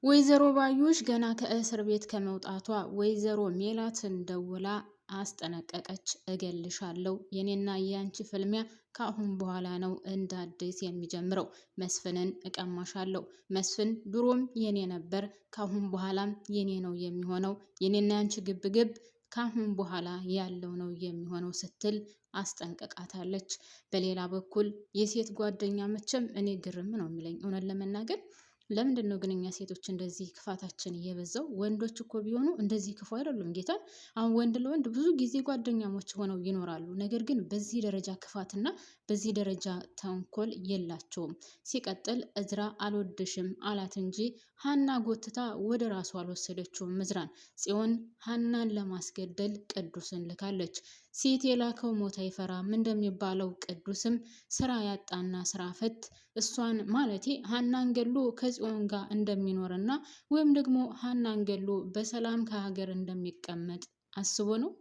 ወይዘሮ ባዩሽ ገና ከእስር ቤት ከመውጣቷ ወይዘሮ ሜላትን ደውላ አስጠነቀቀች። እገልሻለሁ፣ የኔና የአንቺ ፍልሚያ ከአሁን በኋላ ነው እንደ አዲስ የሚጀምረው። መስፍንን እቀማሻለሁ። መስፍን ድሮም የኔ ነበር፣ ከአሁን በኋላም የኔ ነው የሚሆነው። የኔና የአንቺ ግብግብ ከአሁን በኋላ ያለው ነው የሚሆነው ስትል አስጠንቅቃታለች። በሌላ በኩል የሴት ጓደኛ መቼም እኔ ግርም ነው የሚለኝ እውነት ለመናገር ለምንድን ነው ግን እኛ ሴቶች እንደዚህ ክፋታችን እየበዛው? ወንዶች እኮ ቢሆኑ እንደዚህ ክፉ አይደሉም። ጌታ አሁን ወንድ ለወንድ ብዙ ጊዜ ጓደኛሞች ሆነው ይኖራሉ። ነገር ግን በዚህ ደረጃ ክፋትና በዚህ ደረጃ ተንኮል የላቸውም። ሲቀጥል እዝራ አልወድሽም አላት እንጂ ሀና ጎትታ ወደ ራሱ አልወሰደችውም። እዝራን ጽዮን ሀናን ለማስገደል ቅዱስን ልካለች። ሴት የላከው ሞት አይፈራም እንደሚባለው ቅዱስም ስራ ያጣና ስራ ፈት እሷን ማለቴ ሀናን ገሎ ከጽዮን ጋር እንደሚኖርና ወይም ደግሞ ሀናን ገሎ በሰላም ከሀገር እንደሚቀመጥ አስቦ ነው።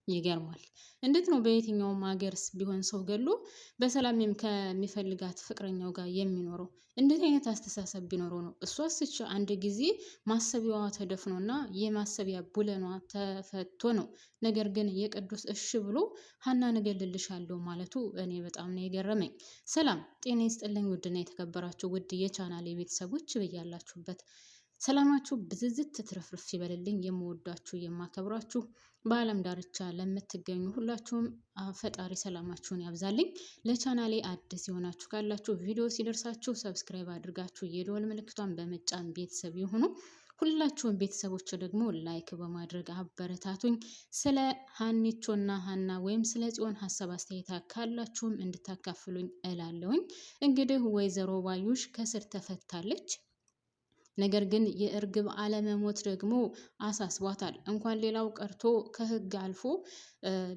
ይገርማል። እንዴት ነው በየትኛውም ሀገርስ ቢሆን ሰው ገሎ በሰላም ከሚፈልጋት ፍቅረኛው ጋር የሚኖረው? እንዴት አይነት አስተሳሰብ ቢኖረው ነው? እሷስ አንድ ጊዜ ማሰቢያዋ ተደፍኖና የማሰቢያ ቡለኗ ተፈቶ ነው። ነገር ግን የቅዱስ እሺ ብሎ ሀናን እገልልሻለሁ ማለቱ እኔ በጣም ነው የገረመኝ። ሰላም ጤና ይስጥልኝ ውድና የተከበራችሁ ውድ የቻናሌ ቤተሰቦች በያላችሁበት ሰላማችሁ ብዝዝት ትትረፍርፍ ይበልልኝ። የምወዳችሁ የማከብራችሁ በአለም ዳርቻ ለምትገኙ ሁላችሁም ፈጣሪ ሰላማችሁን ያብዛልኝ። ለቻናሌ አዲስ የሆናችሁ ካላችሁ ቪዲዮ ሲደርሳችሁ ሰብስክራይብ አድርጋችሁ የደወል ምልክቷን በመጫን ቤተሰብ ይሁኑ። ሁላችሁም ቤተሰቦች ደግሞ ላይክ በማድረግ አበረታቱኝ። ስለ ሀኒቾና ሀና ወይም ስለ ጽዮን ሀሳብ አስተያየት ካላችሁም እንድታካፍሉኝ እላለሁኝ። እንግዲህ ወይዘሮ ባዩሽ ከስር ተፈታለች። ነገር ግን የእርግብ አለመሞት ደግሞ አሳስቧታል። እንኳን ሌላው ቀርቶ ከህግ አልፎ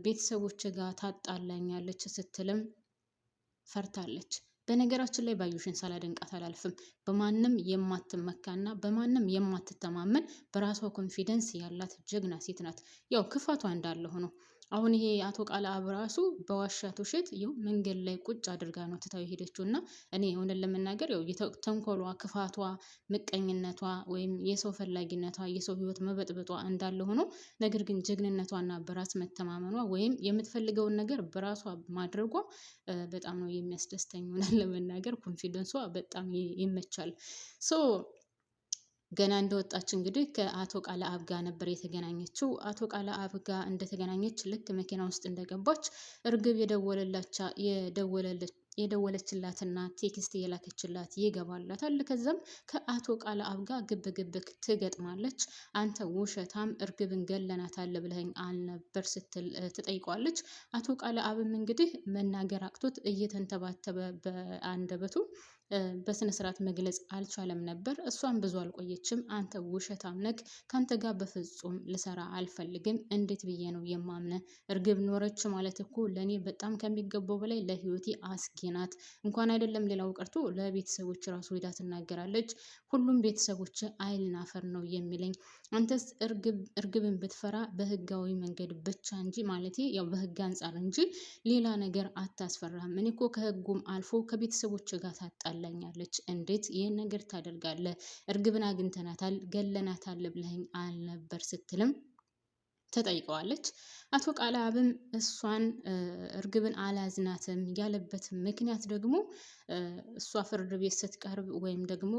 ቤተሰቦች ጋር ታጣላኛለች ስትልም ፈርታለች። በነገራችን ላይ ባዩሽን ሳላደንቃት አላልፍም። በማንም የማትመካና በማንም የማትተማመን በራሷ ኮንፊደንስ ያላት ጀግና ሴት ናት። ያው ክፋቷ እንዳለ ሆኖ አሁን ይሄ አቶ ቃለ አብ ራሱ በዋሻት ውሸት ይኸው መንገድ ላይ ቁጭ አድርጋ ነው ትታው ሄደችው። እና እኔ እውነት ለመናገር ያው ተንኮሏ፣ ክፋቷ፣ ምቀኝነቷ ወይም የሰው ፈላጊነቷ የሰው ህይወት መበጥበጧ እንዳለ ሆኖ ነገር ግን ጀግንነቷና በራስ መተማመኗ ወይም የምትፈልገውን ነገር በራሷ ማድረጓ በጣም ነው የሚያስደስተኝ። እውነት ለመናገር ኮንፊደንሷ በጣም ይመቻል። ገና እንደወጣች እንግዲህ ከአቶ ቃለ አብ ጋር ነበር የተገናኘችው። አቶ ቃለ አብ ጋር እንደተገናኘች ልክ መኪና ውስጥ እንደገባች እርግብ የደወለችላትና ቴክስት የላከችላት ይገባላታል። ከዛም ከአቶ ቃለ አብ ጋር ግብ ትገጥማለች። አንተ ውሸታም እርግብን ገለናታል ብለኸኝ አልነበር ስትል ትጠይቋለች። አቶ ቃለ አብም እንግዲህ መናገር አቅቶት እየተንተባተበ በአንደበቱ በስነ ስርዓት መግለጽ አልቻለም ነበር። እሷም ብዙ አልቆየችም። አንተ ውሸታም ነክ፣ ካንተ ጋር በፍጹም ልሰራ አልፈልግም። እንዴት ብዬ ነው የማምነ? እርግብ ኖረች ማለት እኮ ለእኔ በጣም ከሚገባው በላይ ለህይወቴ አስጊ ናት። እንኳን አይደለም ሌላው ቀርቶ ለቤተሰቦች ራሱ ሄዳ ትናገራለች። ሁሉም ቤተሰቦች አይልና አፈር ነው የሚለኝ። አንተስ እርግብን ብትፈራ በህጋዊ መንገድ ብቻ እንጂ ማለቴ ያው በህግ አንጻር እንጂ ሌላ ነገር አታስፈራም። እኔ እኮ ከህጉም አልፎ ከቤተሰቦች ጋር ታጣላኛለች። እንዴት ይህን ነገር ታደርጋለህ? እርግብን አግኝተናታል ገለናታል ብለኸኝ አልነበር ስትልም ተጠይቀዋለች። አቶ ቃለ አብም እሷን እርግብን አላዝናትም ያለበት ምክንያት ደግሞ እሷ ፍርድ ቤት ስትቀርብ ወይም ደግሞ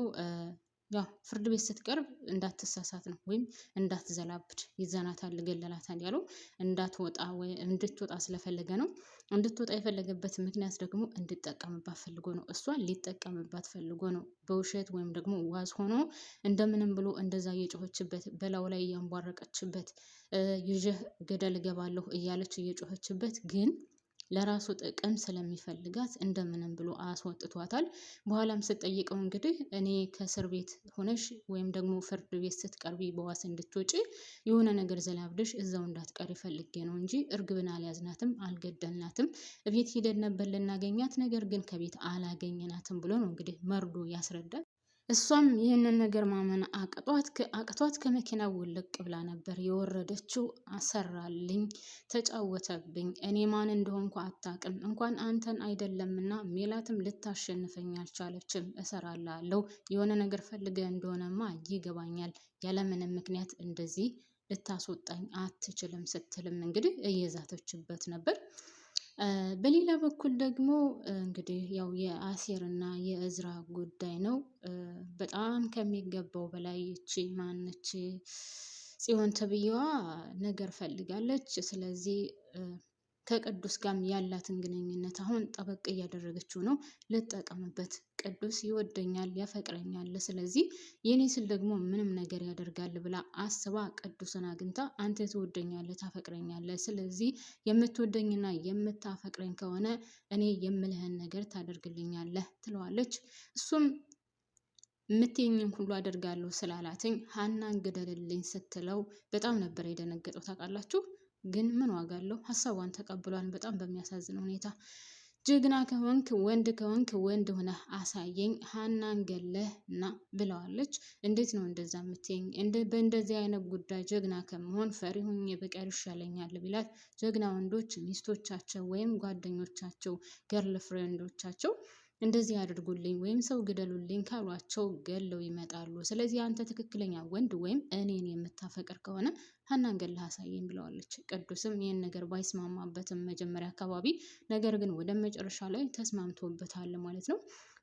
ያው ፍርድ ቤት ስትቀርብ እንዳትሳሳት ነው ወይም እንዳትዘላብድ ይዘናታል ገለላታል ያለው እንዳትወጣ ወይ እንድትወጣ ስለፈለገ ነው። እንድትወጣ የፈለገበት ምክንያት ደግሞ እንድጠቀምባት ፈልጎ ነው። እሷን ሊጠቀምባት ፈልጎ ነው። በውሸት ወይም ደግሞ ዋዝ ሆኖ እንደምንም ብሎ እንደዛ እየጮኸችበት በላው ላይ እያንቧረቀችበት ይዤህ ገደል እገባለሁ እያለች እየጮኸችበት ግን ለራሱ ጥቅም ስለሚፈልጋት እንደምንም ብሎ አስወጥቷታል። በኋላም ስትጠይቀው እንግዲህ እኔ ከእስር ቤት ሆነሽ ወይም ደግሞ ፍርድ ቤት ስትቀርቢ በዋስ እንድትወጪ የሆነ ነገር ዘላብደሽ እዛው እንዳትቀሪ ፈልጌ ነው እንጂ እርግብን አልያዝናትም፣ አልገደልናትም። ቤት ሂደን ነበር ልናገኛት፣ ነገር ግን ከቤት አላገኘናትም ብሎ ነው እንግዲህ መርዶ ያስረዳል። እሷም ይህንን ነገር ማመን አቅቷት ከመኪና ውልቅ ብላ ነበር የወረደችው። አሰራልኝ፣ ተጫወተብኝ። እኔ ማን እንደሆንኩ አታውቅም። እንኳን አንተን አይደለምና ሜላትም ልታሸንፈኝ አልቻለችም። እሰራላለሁ። የሆነ ነገር ፈልገህ እንደሆነማ ይገባኛል። ያለምንም ምክንያት እንደዚህ ልታስወጣኝ አትችልም ስትልም እንግዲህ እየዛተችበት ነበር። በሌላ በኩል ደግሞ እንግዲህ ያው የአሴር እና የእዝራ ጉዳይ ነው። በጣም ከሚገባው በላይ እቺ ማነች ጽዮን ተብዬዋ ነገር ፈልጋለች። ስለዚህ ከቅዱስ ጋርም ያላትን ግንኙነት አሁን ጠበቅ እያደረገችው ነው። ልጠቀምበት፣ ቅዱስ ይወደኛል፣ ያፈቅረኛል፣ ስለዚህ የኔ ስል ደግሞ ምንም ነገር ያደርጋል ብላ አስባ ቅዱስን አግኝታ አንተ ትወደኛለህ፣ ታፈቅረኛለህ፣ ስለዚህ የምትወደኝና የምታፈቅረኝ ከሆነ እኔ የምልህን ነገር ታደርግልኛለህ ትለዋለች። እሱም የምትይኝን ሁሉ አደርጋለሁ ስላላትኝ ሀናን ግደልልኝ ስትለው በጣም ነበር የደነገጠው። ታውቃላችሁ። ግን ምን ዋጋ አለው? ሀሳቧን ተቀብሏን በጣም በሚያሳዝን ሁኔታ። ጀግና ከሆንክ ወንድ ሆነህ አሳየኝ፣ ሀናን ገለህ ና ብለዋለች። እንዴት ነው እንደዛ የምትይኝ? በእንደዚህ አይነት ጉዳይ ጀግና ከመሆን ፈሪ ሁኜ በቀር ይሻለኛል ቢላት፣ ጀግና ወንዶች ሚስቶቻቸው ወይም ጓደኞቻቸው ገርል ፍሬንዶቻቸው እንደዚህ አድርጉልኝ ወይም ሰው ግደሉልኝ ካሏቸው ገለው ይመጣሉ። ስለዚህ አንተ ትክክለኛ ወንድ ወይም እኔን የምታፈቅር ከሆነ ሀናን ገለህ አሳየኝ ብለዋለች። ቅዱስም ይህን ነገር ባይስማማበትም መጀመሪያ አካባቢ፣ ነገር ግን ወደ መጨረሻ ላይ ተስማምቶበታል ማለት ነው።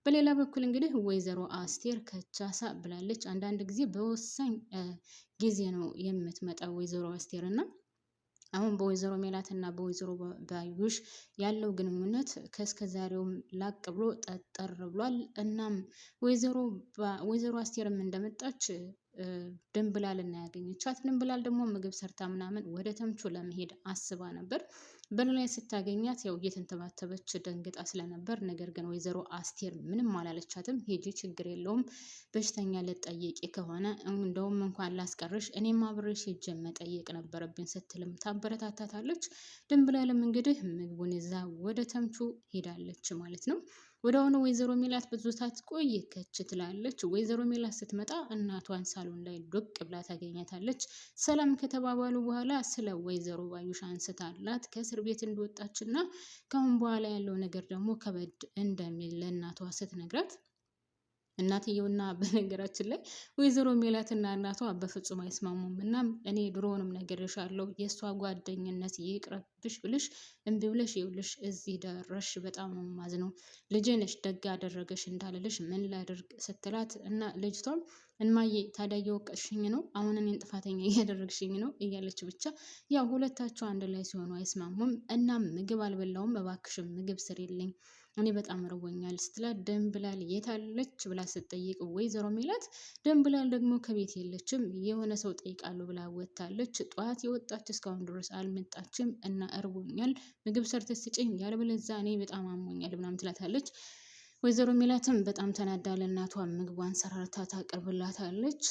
በሌላ በኩል እንግዲህ ወይዘሮ አስቴር ከቻሳ ብላለች። አንዳንድ ጊዜ በወሳኝ ጊዜ ነው የምትመጣው ወይዘሮ አስቴር እና አሁን በወይዘሮ ሜላት እና በወይዘሮ ባዩሽ ያለው ግንኙነት ከእስከዛሬውም ላቅ ብሎ ጠጠር ብሏል። እናም ወይዘሮ አስቴርም እንደመጣች ድንብላልና ያገኘቻት። ድንብላል ደግሞ ምግብ ሰርታ ምናምን ወደ ተምቹ ለመሄድ አስባ ነበር። በር ላይ ስታገኛት ያው እየተንተባተበች ደንግጣ ስለነበር፣ ነገር ግን ወይዘሮ አስቴር ምንም አላለቻትም። ሂጂ ችግር የለውም በሽተኛ ልትጠይቂ ከሆነ እንደውም እንኳን ላስቀርሽ እኔም አብሬሽ ሄጄ መጠየቅ ነበረብኝ ስትልም ታበረታታታለች። ድንብላልም እንግዲህ ምግቡን ይዛ ወደ ተምቹ ሄዳለች ማለት ነው። ወደ አሁኑ ወይዘሮ ሜላት ብዙ ሳትቆይ ከች ትላለች። ወይዘሮ ሜላት ስትመጣ እናቷን ሳሎን ላይ ዱቅ ብላ ታገኛታለች። ሰላም ከተባባሉ በኋላ ስለ ወይዘሮ ባዩሽ አንስታላት ከእስር ቤት እንደወጣችና ከአሁን በኋላ ያለው ነገር ደግሞ ከበድ እንደሚል ለእናቷ ስትነግራት፣ እናትየውና በነገራችን ላይ ወይዘሮ ሜላትና እናቷ በፍጹም አይስማሙም። እናም እኔ ድሮውንም ነግሬሻለሁ የእሷ ጓደኝነት ይቅረብሽ ብልሽ እምቢ ብለሽ ይኸውልሽ እዚህ ደረሽ። በጣም ነው የማዝነው። ልጄ ነሽ ደግ አደረገሽ እንዳልልሽ ምን ላድርግ ስትላት እና ልጅቷም እማዬ ታዲያ እየወቀስሽኝ ነው? አሁን እኔን ጥፋተኛ እያደረግሽኝ ነው እያለች ብቻ ያው ሁለታቸው አንድ ላይ ሲሆኑ አይስማሙም። እናም ምግብ አልበላውም እባክሽም ምግብ ስሪልኝ እኔ በጣም ርቦኛል ስትላት፣ ድንብላል የታለች ብላ ስትጠይቅ ወይዘሮ ሜላት ድንብላል ደግሞ ከቤት የለችም የሆነ ሰው ጠይቃለሁ ብላ ወጥታለች። ጠዋት የወጣች እስካሁን ድረስ አልመጣችም እና እርቦኛል ምግብ ሰርተሽ ስጭኝ ያለበለዚያ እኔ በጣም አሞኛል ምናምን ትላታለች። ወይዘሮ ሜላትም በጣም ተናዳለ እናቷ ምግቧን ሰራርታ ታቀርብላታለች።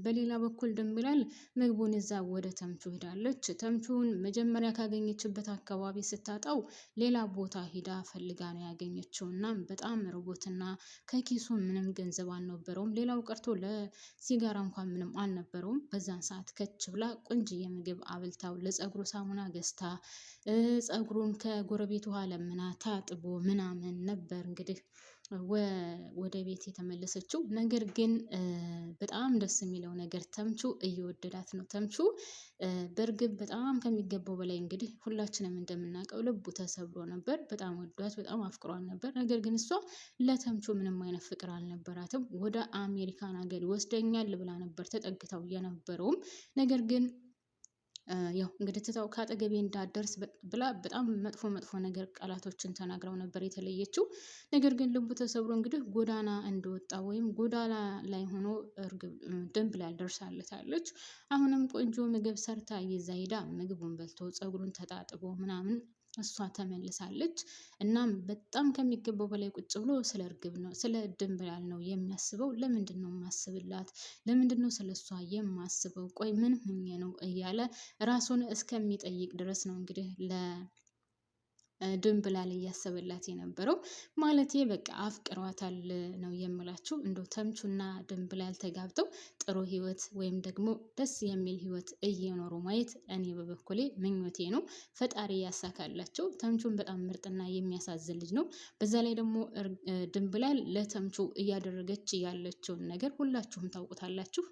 በሌላ በኩል ድንብላል ምግቡን ይዛ ወደ ተምቹ ሄዳለች። ተምቹን መጀመሪያ ካገኘችበት አካባቢ ስታጣው ሌላ ቦታ ሂዳ ፈልጋ ነው ያገኘችው እና በጣም ርቦትና ከኪሱ ምንም ገንዘብ አልነበረውም። ሌላው ቀርቶ ለሲጋራ እንኳን ምንም አልነበረውም። በዛን ሰዓት ከች ብላ ቆንጅዬ ምግብ አብልታው ለፀጉሩ ሳሙና ገዝታ ፀጉሩን ከጎረቤት ውሃ ለምና ታጥቦ ምናምን ነበር እንግዲህ ወደ ቤት የተመለሰችው። ነገር ግን በጣም ደስ የሚለው ነገር ተምቹ እየወደዳት ነው። ተምቹ በእርግጥ በጣም ከሚገባው በላይ እንግዲህ ሁላችንም እንደምናውቀው ልቡ ተሰብሮ ነበር። በጣም ወዷት፣ በጣም አፍቅሯን ነበር። ነገር ግን እሷ ለተምቹ ምንም አይነት ፍቅር አልነበራትም። ወደ አሜሪካን ሀገር ይወስደኛል ብላ ነበር ተጠግታው የነበረውም። ነገር ግን ያው እንግዲህ ትታው ከአጠገቤ እንዳደርስ ብላ በጣም መጥፎ ነገር ቃላቶችን ተናግረው ነበር የተለየችው። ነገር ግን ልቡ ተሰብሮ እንግዲህ ጎዳና እንደወጣ ወይም ጎዳና ላይ ሆኖ ድንብላል ደርሳለታለች። አሁንም ቆንጆ ምግብ ሰርታ ይዛ ሄዳ ምግቡን በልቶ ፀጉሩን ተጣጥቦ ምናምን እሷ ተመልሳለች። እናም በጣም ከሚገባው በላይ ቁጭ ብሎ ስለ እርግብ ነው ስለ ድንብላል ነው የሚያስበው። ለምንድን ነው የማስብላት? ለምንድን ነው ስለ እሷ የማስበው? ቆይ ምን ሆኜ ነው እያለ ራሱን እስከሚጠይቅ ድረስ ነው እንግዲህ ድንብላል እያሰበላት የነበረው ማለቴ በቃ አፍቅሯታል ነው የምላችሁ። እንደው ተምቹና ድንብላል ተጋብተው ጥሩ ህይወት ወይም ደግሞ ደስ የሚል ህይወት እየኖሩ ማየት እኔ በበኩሌ ምኞቴ ነው። ፈጣሪ ያሳካላቸው። ተምቹን በጣም ምርጥና የሚያሳዝን ልጅ ነው። በዛ ላይ ደግሞ ድንብላል ለተምቹ እያደረገች ያለችውን ነገር ሁላችሁም ታውቁታላችሁ።